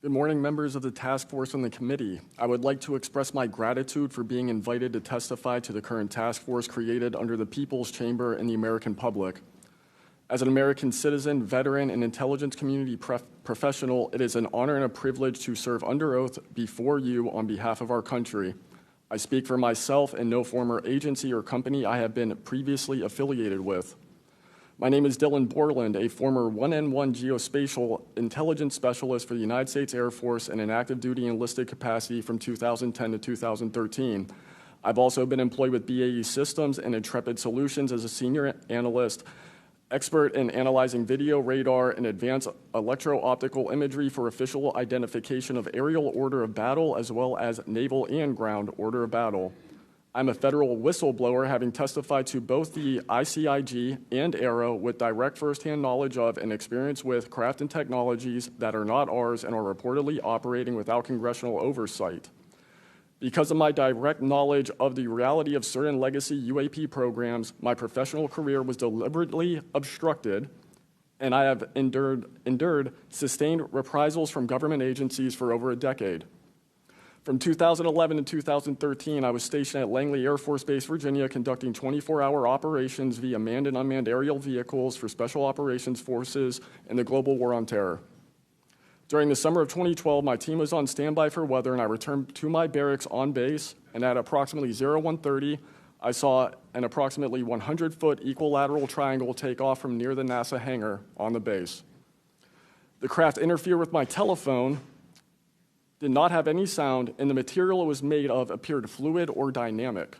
Good morning, members of the task force and the committee. I would like to express my gratitude for being invited to testify to the current task force created under the People's Chamber and the American public. As an American citizen, veteran, and intelligence community professional, it is an honor and a privilege to serve under oath before you on behalf of our country. I speak for myself and no former agency or company I have been previously affiliated with. My name is Dylan Borland, a former 1N1 geospatial intelligence specialist for the United States Air Force in an active duty enlisted capacity from 2010 to 2013. I've also been employed with BAE Systems and Intrepid Solutions as a senior analyst, expert in analyzing video, radar, and advanced electro-optical imagery for official identification of aerial order of battle as well as naval and ground order of battle. I'm a federal whistleblower, having testified to both the ICIG and AARO with direct firsthand knowledge of and experience with craft and technologies that are not ours and are reportedly operating without congressional oversight. Because of my direct knowledge of the reality of certain legacy UAP programs, my professional career was deliberately obstructed, and I have endured sustained reprisals from government agencies for over a decade. From 2011 to 2013, I was stationed at Langley Air Force Base, Virginia, conducting 24-hour operations via manned and unmanned aerial vehicles for Special Operations Forces in the global war on terror. During the summer of 2012, my team was on standby for weather, and I returned to my barracks on base, and at approximately 01:30, I saw an approximately 100-foot equilateral triangle take off from near the NASA hangar on the base. The craft interfered with my telephone, did not have any sound, and the material it was made of appeared fluid or dynamic.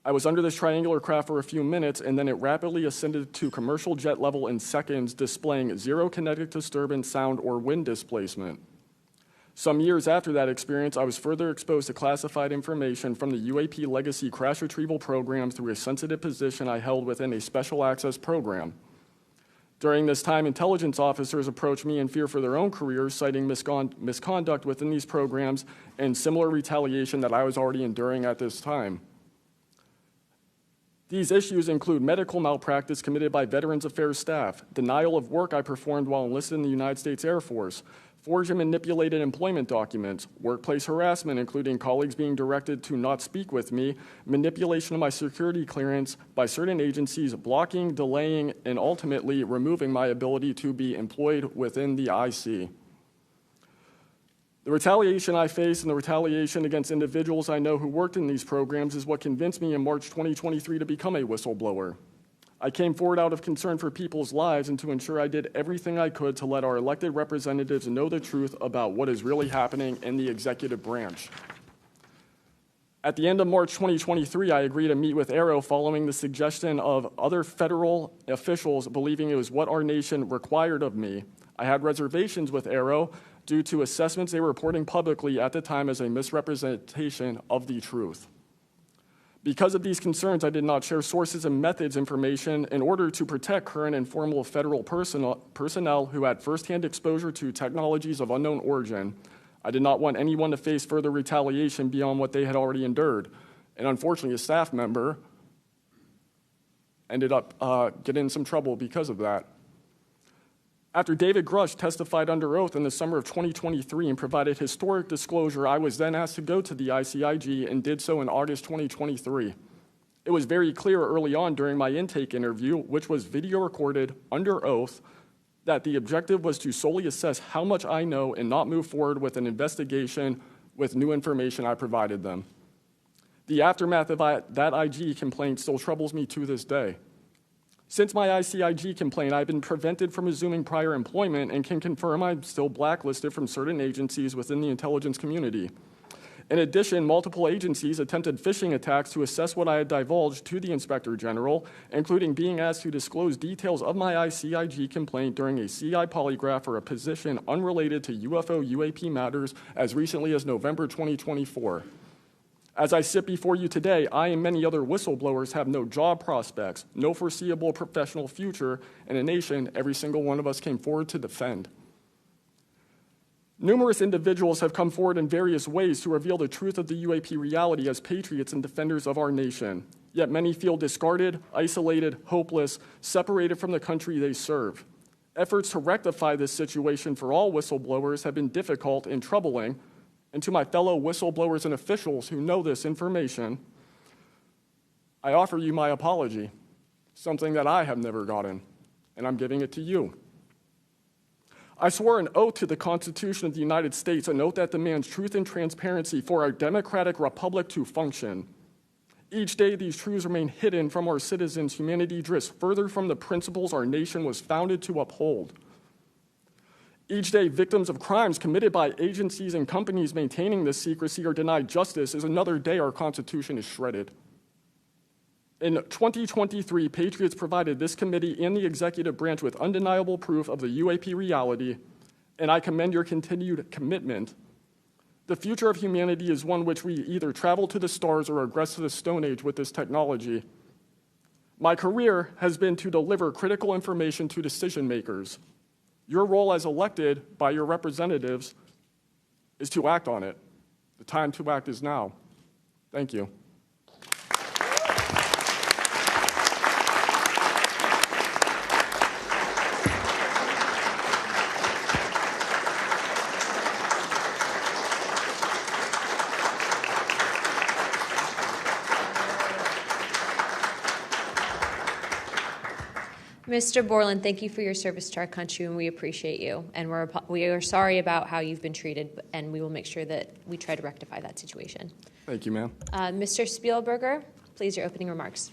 I was under this triangular craft for a few minutes, and then it rapidly ascended to commercial jet level in seconds, displaying zero kinetic disturbance, sound, or wind displacement. Some years after that experience, I was further exposed to classified information from the UAP legacy crash retrieval program through a sensitive position I held within a special access program. During this time, intelligence officers approached me in fear for their own careers, citing misconduct within these programs and similar retaliation that I was already enduring at this time. These issues include medical malpractice committed by Veterans Affairs staff, denial of work I performed while enlisted in the United States Air Force, forged and manipulated employment documents, workplace harassment, including colleagues being directed to not speak with me, manipulation of my security clearance by certain agencies, blocking, delaying, and ultimately removing my ability to be employed within the IC. The retaliation I face and the retaliation against individuals I know who worked in these programs is what convinced me in March 2023 to become a whistleblower. I came forward out of concern for people's lives and to ensure I did everything I could to let our elected representatives know the truth about what is really happening in the executive branch. At the end of March 2023, I agreed to meet with AARO following the suggestion of other federal officials believing it was what our nation required of me. I had reservations with AARO due to assessments they were reporting publicly at the time as a misrepresentation of the truth. Because of these concerns, I did not share sources and methods information in order to protect current and former federal personnel who had firsthand exposure to technologies of unknown origin. I did not want anyone to face further retaliation beyond what they had already endured. And unfortunately, a staff member ended up getting in some trouble because of that. After David Grush testified under oath in the summer of 2023 and provided historic disclosure, I was then asked to go to the ICIG and did so in August 2023. It was very clear early on during my intake interview, which was video recorded under oath, that the objective was to solely assess how much I know and not move forward with an investigation with new information I provided them. The aftermath of that IG complaint still troubles me to this day. Since my ICIG complaint, I've been prevented from resuming prior employment and can confirm I'm still blacklisted from certain agencies within the intelligence community. In addition, multiple agencies attempted phishing attacks to assess what I had divulged to the Inspector General, including being asked to disclose details of my ICIG complaint during a CI polygraph for a position unrelated to UFO UAP matters as recently as November 2024. As I sit before you today, I and many other whistleblowers have no job prospects, no foreseeable professional future, and a nation every single one of us came forward to defend. Numerous individuals have come forward in various ways to reveal the truth of the UAP reality as patriots and defenders of our nation. Yet many feel discarded, isolated, hopeless, separated from the country they serve. Efforts to rectify this situation for all whistleblowers have been difficult and troubling, and to my fellow whistleblowers and officials who know this information, I offer you my apology, something that I have never gotten, and I'm giving it to you. I swore an oath to the Constitution of the United States, an oath that demands truth and transparency for our democratic republic to function. Each day, these truths remain hidden from our citizens. Humanity drifts further from the principles our nation was founded to uphold. Each day, victims of crimes committed by agencies and companies maintaining this secrecy are denied justice as another day our Constitution is shredded. In 2023, Patriots provided this committee and the executive branch with undeniable proof of the UAP reality, and I commend your continued commitment. The future of humanity is one which we either travel to the stars or regress to the Stone Age with this technology. My career has been to deliver critical information to decision makers. Your role as elected by your representatives is to act on it. The time to act is now. Thank you. Mr. Borland, thank you for your service to our country, and we appreciate you. And we are sorry about how you've been treated, and we will make sure that we try to rectify that situation. Thank you, ma'am. Mr. Spielberger, please, your opening remarks.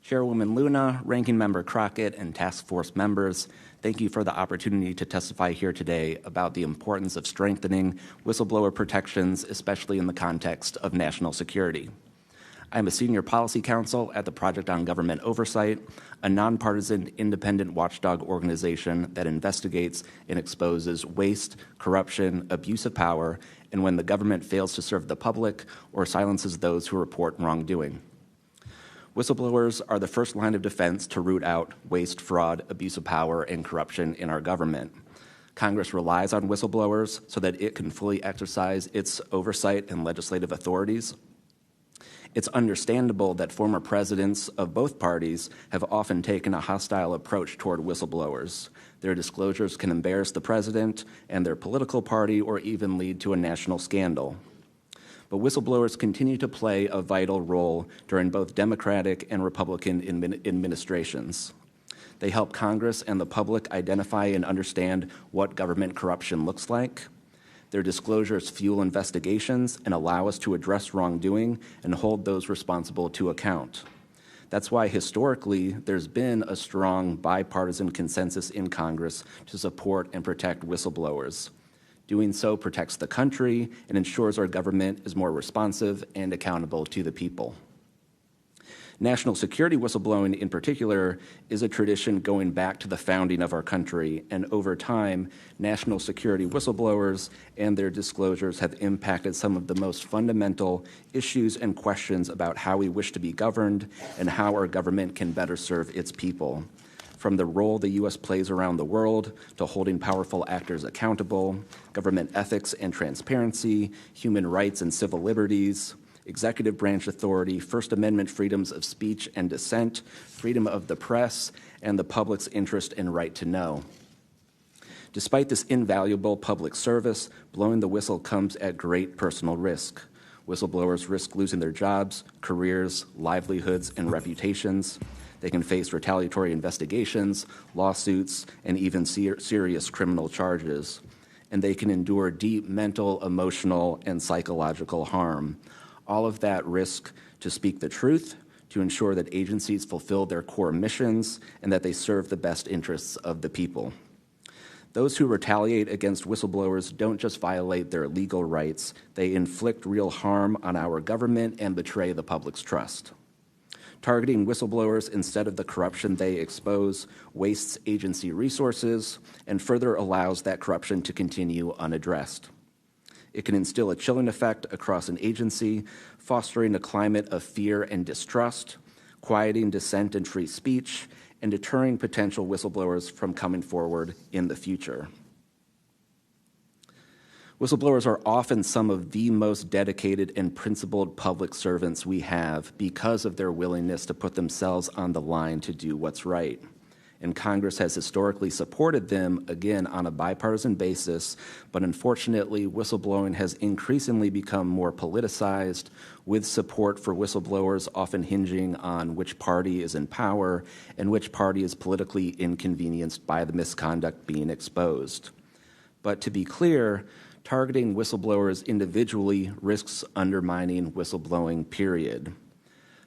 Chairwoman Luna, Ranking Member Crockett, and task force members, thank you for the opportunity to testify here today about the importance of strengthening whistleblower protections, especially in the context of national security. I'm a senior policy counsel at the Project on Government Oversight, a nonpartisan independent watchdog organization that investigates and exposes waste, corruption, abuse of power, and when the government fails to serve the public or silences those who report wrongdoing. Whistleblowers are the first line of defense to root out waste, fraud, abuse of power, and corruption in our government. Congress relies on whistleblowers so that it can fully exercise its oversight and legislative authorities. It's understandable that former presidents of both parties have often taken a hostile approach toward whistleblowers. Their disclosures can embarrass the president and their political party or even lead to a national scandal. But whistleblowers continue to play a vital role during both Democratic and Republican administrations. They help Congress and the public identify and understand what government corruption looks like. Their disclosures fuel investigations and allow us to address wrongdoing and hold those responsible to account. That's why historically there's been a strong bipartisan consensus in Congress to support and protect whistleblowers. Doing so protects the country and ensures our government is more responsive and accountable to the people. National security whistleblowing in particular is a tradition going back to the founding of our country, and over time, national security whistleblowers and their disclosures have impacted some of the most fundamental issues and questions about how we wish to be governed and how our government can better serve its people. From the role the U.S. plays around the world to holding powerful actors accountable, government ethics and transparency, human rights and civil liberties, executive branch authority, First Amendment freedoms of speech and dissent, freedom of the press, and the public's interest and right to know. Despite this invaluable public service, blowing the whistle comes at great personal risk. Whistleblowers risk losing their jobs, careers, livelihoods, and reputations. They can face retaliatory investigations, lawsuits, and even serious criminal charges. And they can endure deep mental, emotional, and psychological harm. All of that risk to speak the truth, to ensure that agencies fulfill their core missions, and that they serve the best interests of the people. Those who retaliate against whistleblowers don't just violate their legal rights, they inflict real harm on our government and betray the public's trust. Targeting whistleblowers instead of the corruption they expose wastes agency resources and further allows that corruption to continue unaddressed. It can instill a chilling effect across an agency, fostering a climate of fear and distrust, quieting dissent and free speech, and deterring potential whistleblowers from coming forward in the future. Whistleblowers are often some of the most dedicated and principled public servants we have because of their willingness to put themselves on the line to do what's right. and Congress has historically supported them, again, on a bipartisan basis. But unfortunately, whistleblowing has increasingly become more politicized, with support for whistleblowers often hinging on which party is in power and which party is politically inconvenienced by the misconduct being exposed. But to be clear, targeting whistleblowers individually risks undermining whistleblowing, period.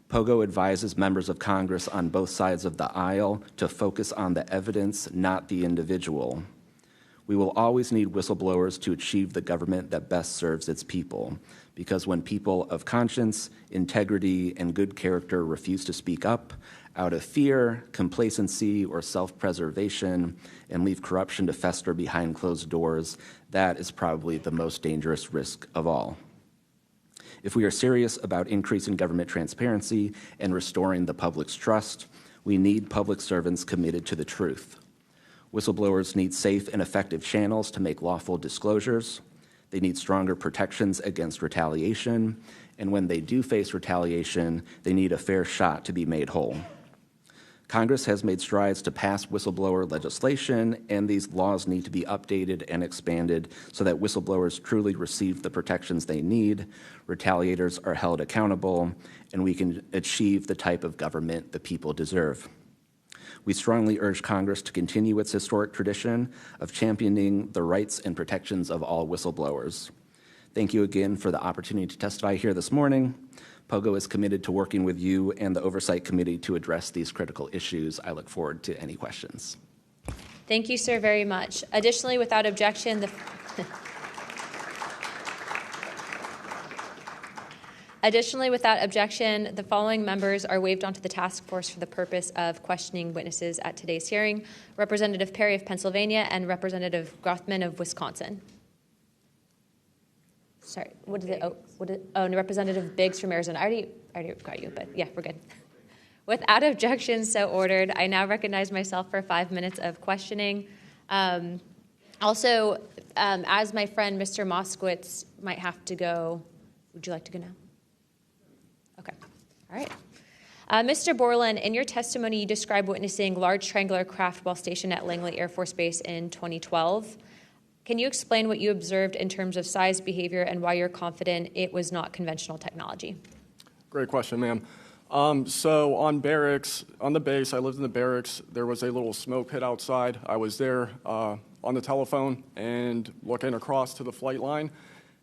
POGO advises members of Congress on both sides of the aisle to focus on the evidence, not the individual. We will always need whistleblowers to achieve the government that best serves its people, because when people of conscience, integrity, and good character refuse to speak up out of fear, complacency, or self-preservation and leave corruption to fester behind closed doors, that is probably the most dangerous risk of all. If we are serious about increasing government transparency and restoring the public's trust, we need public servants committed to the truth. Whistleblowers need safe and effective channels to make lawful disclosures. They need stronger protections against retaliation, and when they do face retaliation, they need a fair shot to be made whole. Congress has made strides to pass whistleblower legislation, and these laws need to be updated and expanded so that whistleblowers truly receive the protections they need, retaliators are held accountable, and we can achieve the type of government the people deserve. We strongly urge Congress to continue its historic tradition of championing the rights and protections of all whistleblowers. Thank you again for the opportunity to testify here this morning. POGO is committed to working with you and the Oversight Committee to address these critical issues. I look forward to any questions. Thank you, sir, very much. Additionally, without objection, the following members are waived onto the task force for the purpose of questioning witnesses at today's hearing: Representative Perry of Pennsylvania and Representative Grothman of Wisconsin. Sorry, and Representative Biggs from Arizona. I already got you, but yeah, we're good. Without objection, so ordered. I now recognize myself for 5 minutes of questioning. As my friend Mr. Moskowitz might have to go, would you like to go now? Okay, all right. Mr. Borland, in your testimony, you described witnessing large triangular craft while stationed at Langley Air Force Base in 2012. Can you explain what you observed in terms of size, behavior, and why you're confident it was not conventional technology? Great question, ma'am. So on the base, I lived in the barracks. There was a little smoke pit outside. I was there on the telephone and looking across to the flight line,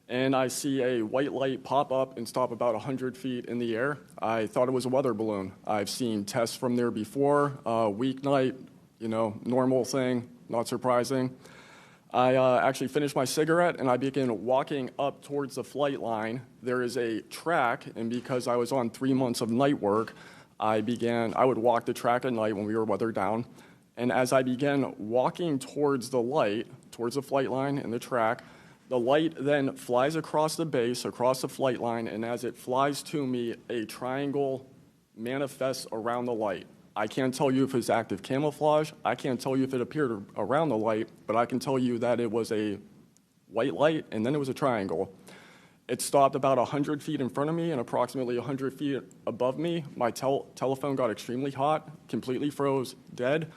and I see a white light pop up and stop about 100 feet in the air. I thought it was a weather balloon. I've seen tests from there before, weeknight, normal thing, not surprising. I actually finished my cigarette, and I began walking up towards the flight line. There is a track, and because I was on 3 months of night work, I would walk the track at night when we were weathered down. And as I began walking towards the flight line and the track, the light then flies across the base, across the flight line, and as it flies to me, a triangle manifests around the light. I can't tell you if it's active camouflage. I can't tell you if it appeared around the light, but I can tell you that it was a white light, and then it was a triangle. It stopped about 100 feet in front of me and approximately 100 feet above me. My telephone got extremely hot, completely froze, dead.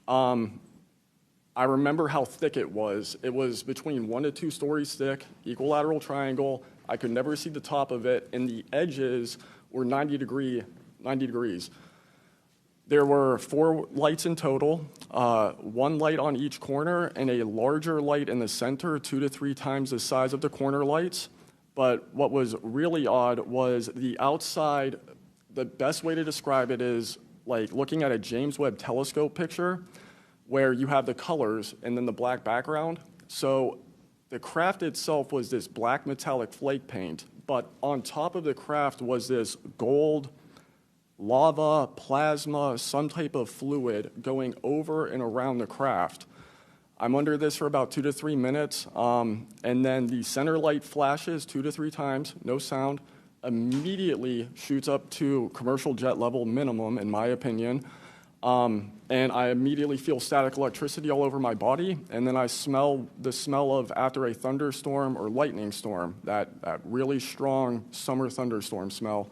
I remember how thick it was. It was between 1 to 2 stories thick, equilateral triangle. I could never see the top of it, and the edges were 90 degrees. There were 4 lights in total, 1 light on each corner and a larger light in the center, 2 to 3 times the size of the corner lights. But what was really odd was the outside. The best way to describe it is like looking at a James Webb telescope picture where you have the colors and then the black background. So the craft itself was this black metallic flake paint, but on top of the craft was this gold lava, plasma, some type of fluid going over and around the craft. I'm under this for about 2 to 3 minutes, and then the center light flashes 2 to 3 times, no sound, immediately shoots up to commercial jet level minimum, in my opinion, and I immediately feel static electricity all over my body, and then I smell the smell of after a thunderstorm or lightning storm, that really strong summer thunderstorm smell.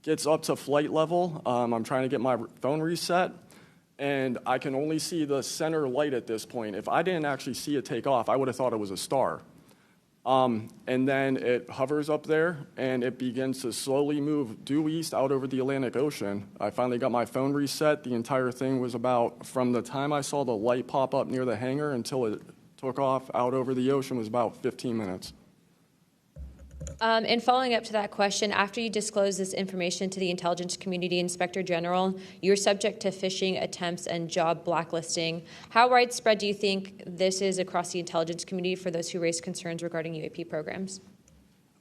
Gets up to flight level. I'm trying to get my phone reset, and I can only see the center light at this point. If I didn't actually see it take off, I would have thought it was a star. And then it hovers up there, and it begins to slowly move due east out over the Atlantic Ocean. I finally got my phone reset. The entire thing was about, from the time I saw the light pop up near the hangar until it took off out over the ocean, was about 15 minutes. And following up to that question, after you disclose this information to the intelligence community, Inspector General, you're subject to phishing attempts and job blacklisting. How widespread do you think this is across the intelligence community for those who raise concerns regarding UAP programs?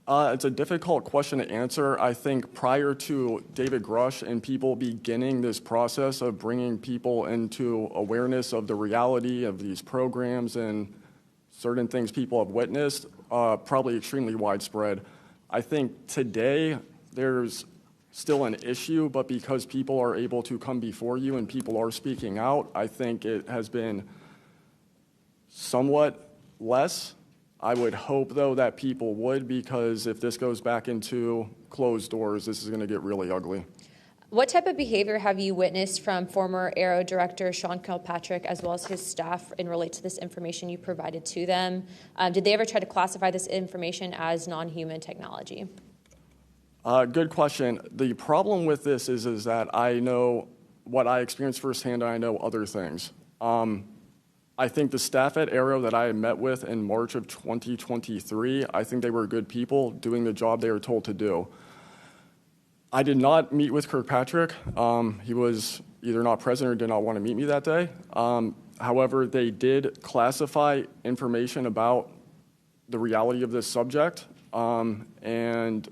It's a difficult question to answer. I think prior to David Grush and people beginning this process of bringing people into awareness of the reality of these programs and certain things people have witnessed, probably extremely widespread. I think today there's still an issue, but because people are able to come before you and people are speaking out, I think it has been somewhat less. I would hope, though, that people would, because if this goes back into closed doors, this is going to get really ugly. What type of behavior have you witnessed from former Aero Director Sean Kilpatrick as well as his staff in relate to this information you provided to them? Did they ever try to classify this information as non-human technology? Good question. The problem with this is that I know what I experienced firsthand, and I know other things. I think the staff at Aero that I met with in March of 2023, I think they were good people doing the job they were told to do. I did not meet with Kirkpatrick. He was either not present or did not want to meet me that day. However, they did classify information about the reality of this subject, and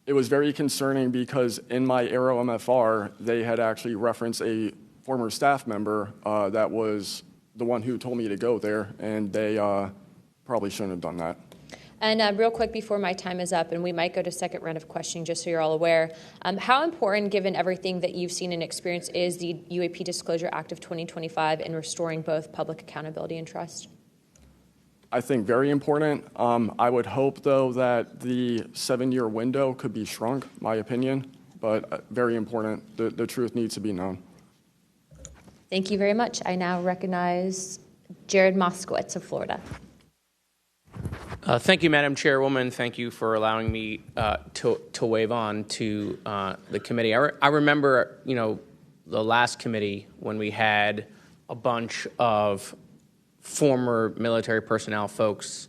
it was very concerning because in my Aero MFR, they had actually referenced a former staff member that was the one who told me to go there, and they probably shouldn't have done that. And real quick before my time is up, and we might go to second round of questioning just so you're all aware, how important, given everything that you've seen and experienced, is the UAP Disclosure Act of 2025 in restoring both public accountability and trust? I think very important. I would hope, though, that the 7-year window could be shrunk, my opinion, but very important. The truth needs to be known. Thank you very much. I now recognize Jared Moskowitz of Florida. Thank you, Madam Chairwoman. Thank you for allowing me to wave on to the committee. I remember, the last committee when we had a bunch of former military personnel folks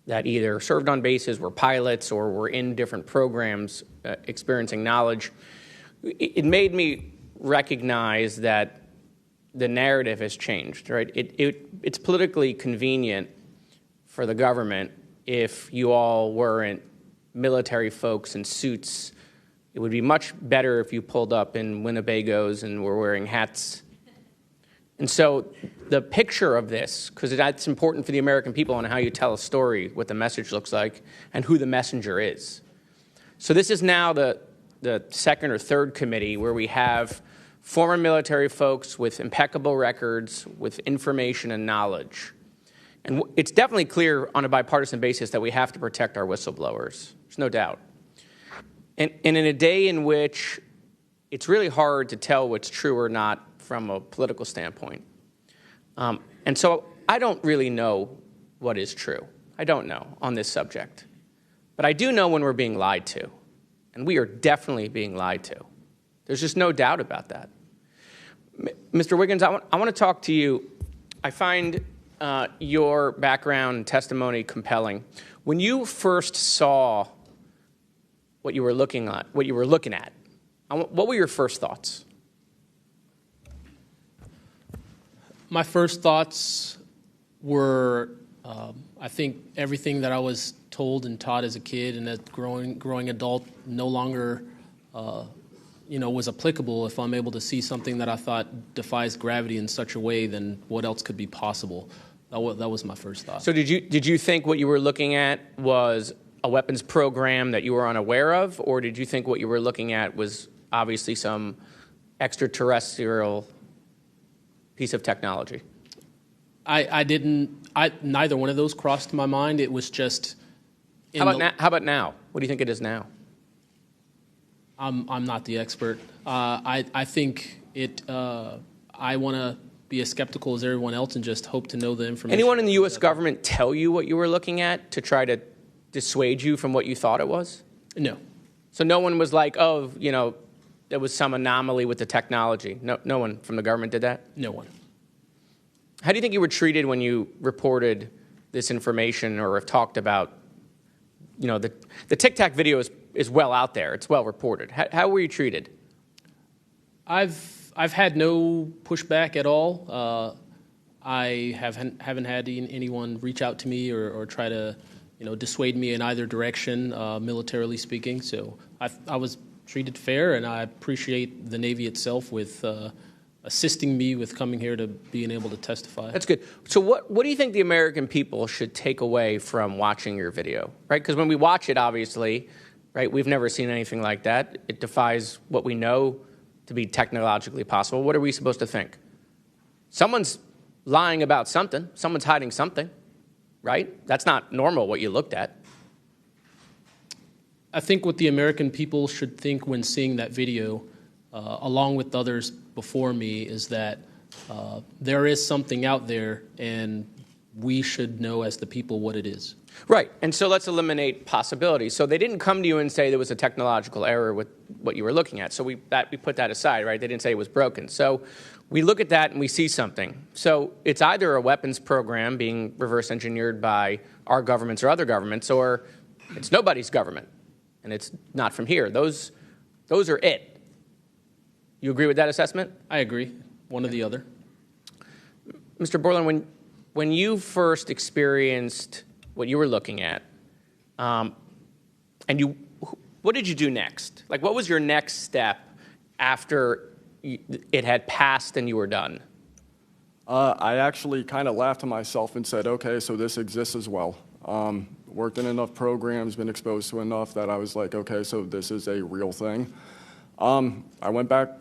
that either served on bases, were pilots, or were in different programs experiencing knowledge. It made me recognize that the narrative has changed, right? It's politically convenient for the government if you all weren't military folks in suits. It would be much better if you pulled up in Winnebagos and were wearing hats. And so the picture of this, because that's important for the American people on how you tell a story, what the message looks like, and who the messenger is. So this is now the second or third committee where we have former military folks with impeccable records, with information and knowledge. And it's definitely clear on a bipartisan basis that we have to protect our whistleblowers. There's no doubt. And in a day in which it's really hard to tell what's true or not from a political standpoint. And so I don't really know what is true. I don't know on this subject. But I do know when we're being lied to. And we are definitely being lied to. There's just no doubt about that. Mr. Wiggins, I want to talk to you. I find your background and testimony compelling. When you first saw what you were looking at, what were your first thoughts? My first thoughts were, I think everything that I was told and taught as a kid and as growing adult no longer, was applicable. If I'm able to see something that I thought defies gravity in such a way, then what else could be possible? That was my first thought. So did you think what you were looking at was a weapons program that you were unaware of, or did you think what you were looking at was obviously some extraterrestrial piece of technology? Neither one of those crossed my mind. It was just... How about now? What do you think it is now? I'm not the expert. I think I want to be as skeptical as everyone else and just hope to know the information. Anyone in the U.S. government tell you what you were looking at to try to dissuade you from what you thought it was? No. So no one was like, oh, there was some anomaly with the technology. No one from the government did that? No one. How do you think you were treated when you reported this information or have talked about, the Tic Tac video is well out there. It's well reported. How were you treated? I've had no pushback at all. I haven't had anyone reach out to me or try to, dissuade me in either direction, militarily speaking. So I was treated fair, and I appreciate the Navy itself with assisting me with coming here to being able to testify. That's good. So what do you think the American people should take away from watching your video, right? Because when we watch it, obviously, right, we've never seen anything like that. It defies what we know to be technologically possible. What are we supposed to think? Someone's lying about something. Someone's hiding something, right? That's not normal what you looked at. I think what the American people should think when seeing that video, along with others before me, is that there is something out there, and we should know as the people what it is. Right, and so let's eliminate possibilities. So they didn't come to you and say there was a technological error with what you were looking at. So we put that aside, right? They didn't say it was broken. So we look at that and we see something. So it's either a weapons program being reverse engineered by our governments or other governments, or it's nobody's government, and it's not from here. Those are it. You agree with that assessment? I agree. One or the other. Mr. Borland, when you first experienced what you were looking at, what did you do next? Like, what was your next step after it had passed and you were done? I actually kind of laughed to myself and said, okay, so this exists as well. Worked in enough programs, been exposed to enough that I was like, okay, so this is a real thing. I went back,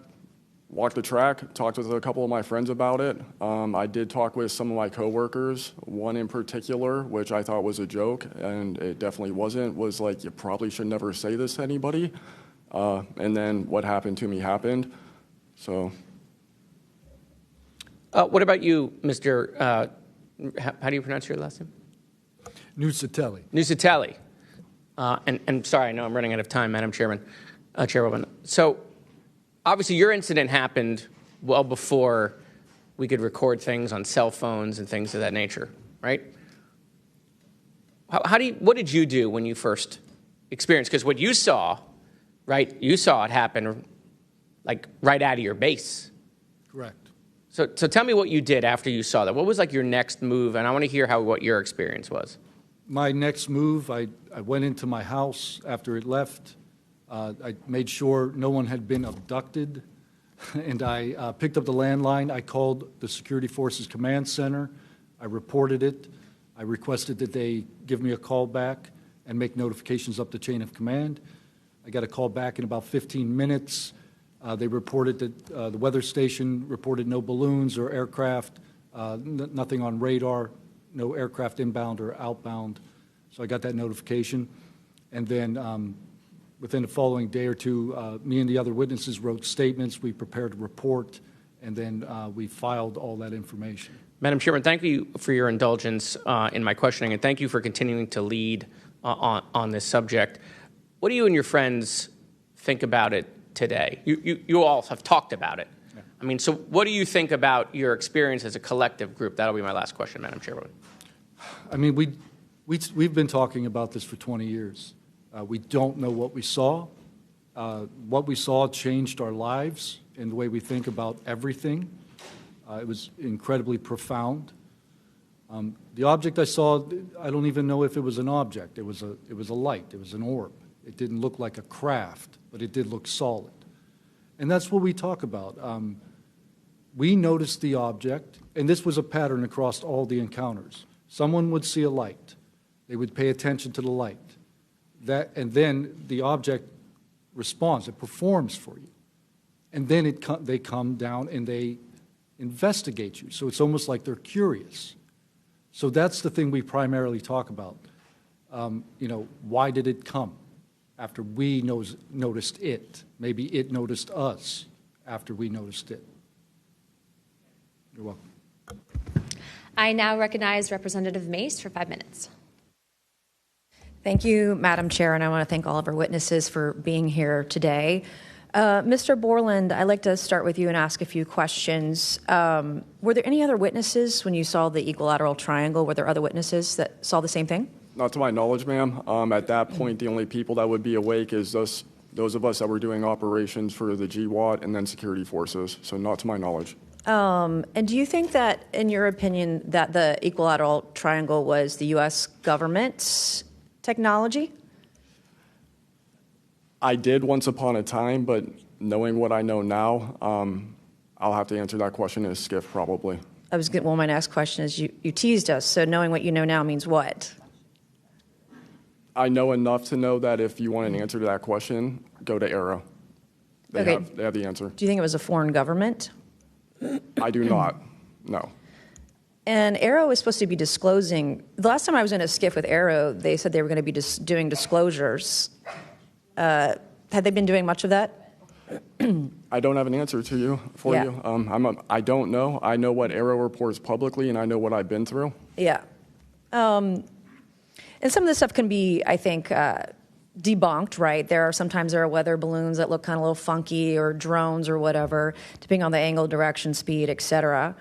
walked the track, talked with a couple of my friends about it. I did talk with some of my coworkers, one in particular, which I thought was a joke, and it definitely wasn't, was like, you probably should never say this to anybody. And then what happened to me happened, so. What about you, Mr. How do you pronounce your last name? Nusatelli. Nusatelli. And sorry, I know I'm running out of time, Madam Chairwoman. So obviously your incident happened well before we could record things on cell phones and things of that nature, right? What did you do when you first experienced? Because what you saw, right, you saw it happen like right out of your base. Correct. So tell me what you did after you saw that. What was like your next move? And I want to hear what your experience was. My next move, I went into my house after it left. I made sure no one had been abducted, and I picked up the landline. I called the Security Forces Command Center. I reported it. I requested that they give me a call back and make notifications up the chain of command. I got a call back in about 15 minutes. They reported that the weather station reported no balloons or aircraft, nothing on radar, no aircraft inbound or outbound. So I got that notification. And then within the following day or two, me and the other witnesses wrote statements. We prepared a report, and then we filed all that information. Madam Chairman, thank you for your indulgence in my questioning, and thank you for continuing to lead on this subject. What do you and your friends think about it today? You all have talked about it. Yeah. I mean, so what do you think about your experience as a collective group? That'll be my last question, Madam Chairwoman. I mean, we've been talking about this for 20 years. We don't know what we saw. What we saw changed our lives in the way we think about everything. It was incredibly profound. The object I saw, I don't even know if it was an object. It was a light. It was an orb. It didn't look like a craft, but it did look solid. And that's what we talk about. We noticed the object, and this was a pattern across all the encounters. Someone would see a light. They would pay attention to the light. And then the object responds. It performs for you. And then they come down and they investigate you. So it's almost like they're curious. So that's the thing we primarily talk about. Why did it come? after we noticed it. Maybe it noticed us after we noticed it. You're welcome. I now recognize Representative Mace for 5 minutes. Thank you, Madam Chair, and I want to thank all of our witnesses for being here today. Mr. Borland, I'd like to start with you and ask a few questions. Were there any other witnesses when you saw the equilateral triangle? Were there other witnesses that saw the same thing? Not to my knowledge, ma'am. At that point, the only people that would be awake is those of us that were doing operations for the GWAT and then security forces. So not to my knowledge. And do you think that, in your opinion, that the equilateral triangle was the U.S. government's technology? I did once upon a time, but knowing what I know now, I'll have to answer that question in a skiff probably. Well, my next question is, you teased us, so knowing what you know now means what? I know enough to know that if you want an answer to that question, go to Arrow. They have the answer. Do you think it was a foreign government? I do not, no. And Arrow was supposed to be disclosing. The last time I was in a skiff with Arrow, they said they were going to be doing disclosures. Had they been doing much of that? I don't have an answer to you Yeah. you. I don't know. I know what Arrow reports publicly, and I know what I've been through. Yeah. And some of this stuff can be, I think, debunked, right? Sometimes there are weather balloons that look kind of a little funky, or drones or whatever, depending on the angle, direction, speed, et cetera.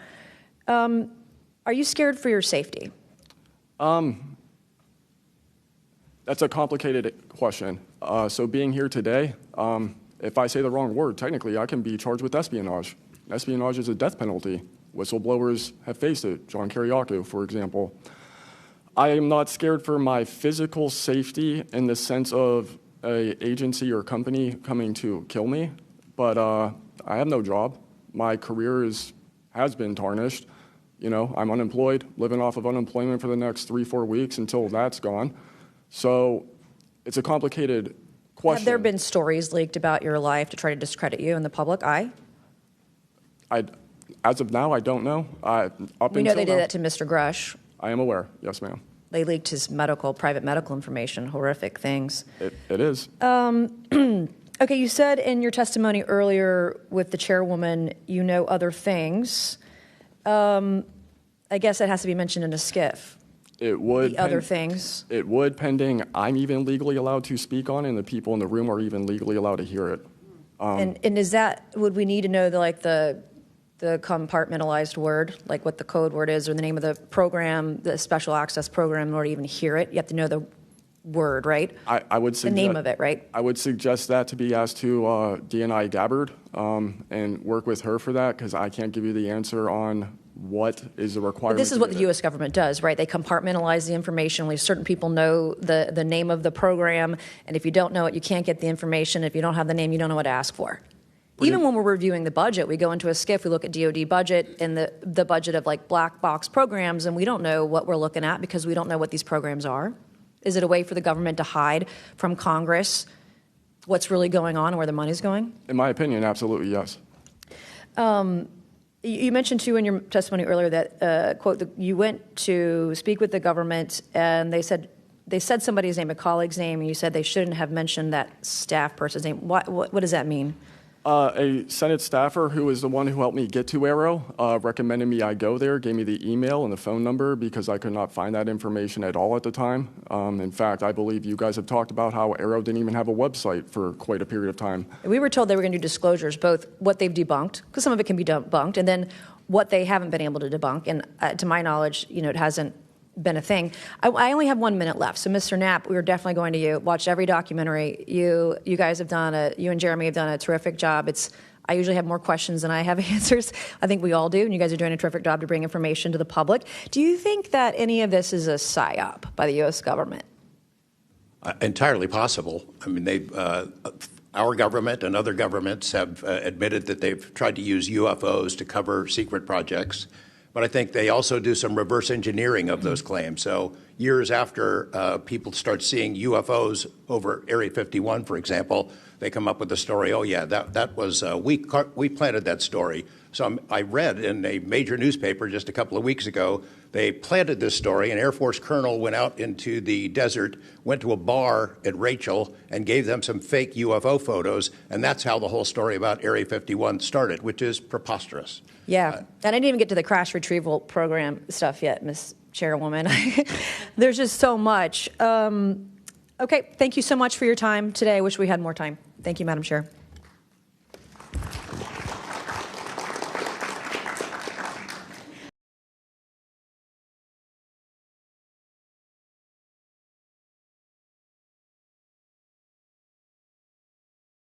Are you scared for your safety? That's a complicated question. So being here today, if I say the wrong word, technically I can be charged with espionage. Espionage is a death penalty. Whistleblowers have faced it. John Kiriakou, for example. I am not scared for my physical safety in the sense of an agency or company coming to kill me, but I have no job. My career has been tarnished. You know, I'm unemployed, living off of unemployment for the next 3-4 weeks until that's gone. So it's a complicated question. Have there been stories leaked about your life to try to discredit you in the public eye? As of now, I don't know. We know they did that to Mr. Grush. I am aware. Yes, ma'am. They leaked his private medical information, horrific things. It is. Okay, you said in your testimony earlier with the chairwoman, you know other things. I guess that has to be mentioned in a skiff. It would. The other things. It would, pending I'm even legally allowed to speak on, and the people in the room are even legally allowed to hear it. And is that, would we need to know the compartmentalized word, like what the code word is, or the name of the program, the special access program, in order to even hear it? You have to know the word, right? I would suggest the name of it, right? I would suggest that to be asked to DNI Gabbard and work with her for that, because I can't give you the answer on what is the requirement. But this is what the U.S. government does, right? They compartmentalize the information. Only certain people know the name of the program, and if you don't know it, you can't get the information. If you don't have the name, you don't know what to ask for. Even when we're reviewing the budget, we go into a skiff, we look at DOD budget and the budget of like black box programs, and we don't know what we're looking at because we don't know what these programs are. Is it a way for the government to hide from Congress what's really going on and where the money's going? In my opinion, absolutely, yes. You mentioned, too, in your testimony earlier that, quote, you went to speak with the government and they said somebody's name, a colleague's name, and you said they shouldn't have mentioned that staff person's name. What does that mean? A Senate staffer who is the one who helped me get to Arrow recommended me I go there, gave me the email and the phone number because I could not find that information at all at the time. In fact, I believe you guys have talked about how Arrow didn't even have a website for quite a period of time. We were told they were going to do disclosures, both what they've debunked, because some of it can be debunked, and then what they haven't been able to debunk. And to my knowledge, it hasn't been a thing. I only have 1 minute left, so Mr. Knapp, we were definitely going to watch every documentary. You guys have you and Jeremy have done a terrific job. I usually have more questions than I have answers. I think we all do, and you guys are doing a terrific job to bring information to the public. Do you think that any of this is a psyop by the U.S. government? Entirely possible. I mean, our government and other governments have admitted that they've tried to use UFOs to cover secret projects. But I think they also do some reverse engineering of those claims. So years after people start seeing UFOs over Area 51, for example, they come up with the story, oh, yeah, that was, we planted that story. So I read in a major newspaper just a couple of weeks ago, they planted this story. An Air Force colonel went out into the desert, went to a bar at Rachel, and gave them some fake UFO photos, and that's how the whole story about Area 51 started, which is preposterous. Yeah, and I didn't even get to the crash retrieval program stuff yet, Ms. Chairwoman. There's just so much. Okay, thank you so much for your time today. I wish we had more time. Thank you, Madam Chair.